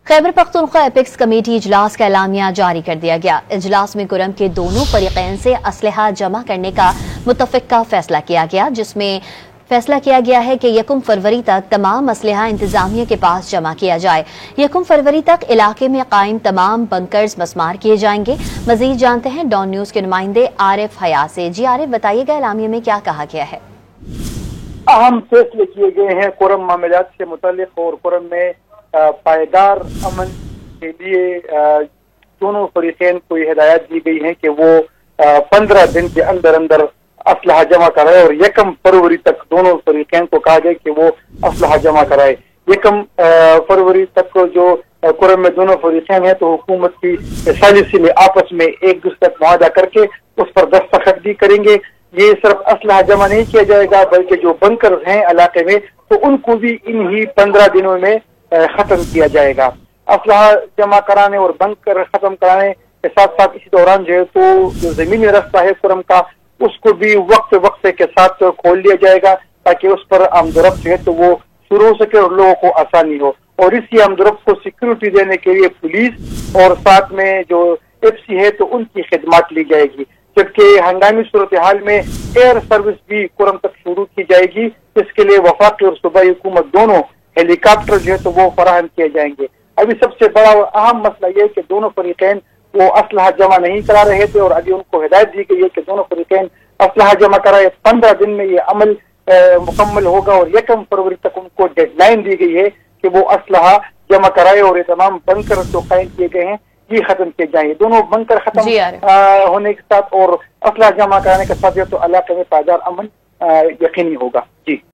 Khyber Pakhtunkhwa apex committee इजलास का एलामिया जारी कर दिया गया। इजलास में कुरम के दोनों फरीकैन से असलहा जमा करने का मुतफ़िक़ा फैसला किया गया, जिसमें फैसला किया गया है कि 1 फरवरी तक तमाम असलहा इंतजामिया के पास जमा किया जाए। 1 फरवरी तक इलाके में कायम तमाम बंकर्स मस्मार किए जाएंगे। मजीद जानते हैं डॉन न्यूज़ के नुमाइंदे आरिफ हयात से। जी आरिफ, बताइएगा इलामिया में क्या कहा गया है? अहम फैसले किए गए हैं कुरम मामलात से मुतालिक, और कुरम में पायदार अमन के लिए दोनों फरीकैन को हिदायत दी गई है कि वो 15 दिन के अंदर अंदर असलहा जमा कराए, और 1 फरवरी तक दोनों फरीकैन को कहा गया कि वो असलहा जमा कराए। 1 फरवरी तक जो कुरम में दोनों फरीकैन हैं तो हुकूमत की साजिशी में आपस में एक दूसरे तक मुआहदा करके उस पर दस्तखत भी करेंगे। ये सिर्फ असलहा जमा नहीं किया जाएगा, बल्कि जो बंकर हैं इलाके में तो उनको भी इन्हीं 15 दिनों में खत्म किया जाएगा। असलहा जमा कराने और बंकर खत्म कराने के साथ साथ इसी दौरान जो है तो जो जमीनी रास्ता है कुरम का उसको भी वक्त के साथ खोल लिया जाएगा, ताकि उस पर आमदोरफ्त जो है तो वो शुरू हो सके और लोगों को आसानी हो। और इसी आमदोरफ्त को सिक्योरिटी देने के लिए पुलिस और साथ में जो एफसी है तो उनकी खिदमत ली जाएगी, जबकि हंगामी सूरत हाल में एयर सर्विस भी कुरम तक शुरू की जाएगी, जिसके लिए वफाकी और सूबाई हुकूमत दोनों हेलीकॉप्टर जो है तो वो फराहम किए जाएंगे। अभी सबसे बड़ा और अहम मसला ये है कि दोनों फरीकैन वो असलहा जमा नहीं करा रहे थे, और अभी उनको हिदायत दी गई है कि दोनों फरीकैन असलहा जमा कराए। 15 दिन में ये अमल मुकम्मल होगा, और 1 फरवरी तक उनको डेडलाइन दी गई है कि वो असलहा जमा कराए और ये तमाम बंकर जो कायम किए गए हैं ये खत्म किए जाएंगे। दोनों बंकर खत्म होने के साथ और असलहा जमा कराने के साथ तो इलाके में पायदार अमन यकीनी होगा। जी।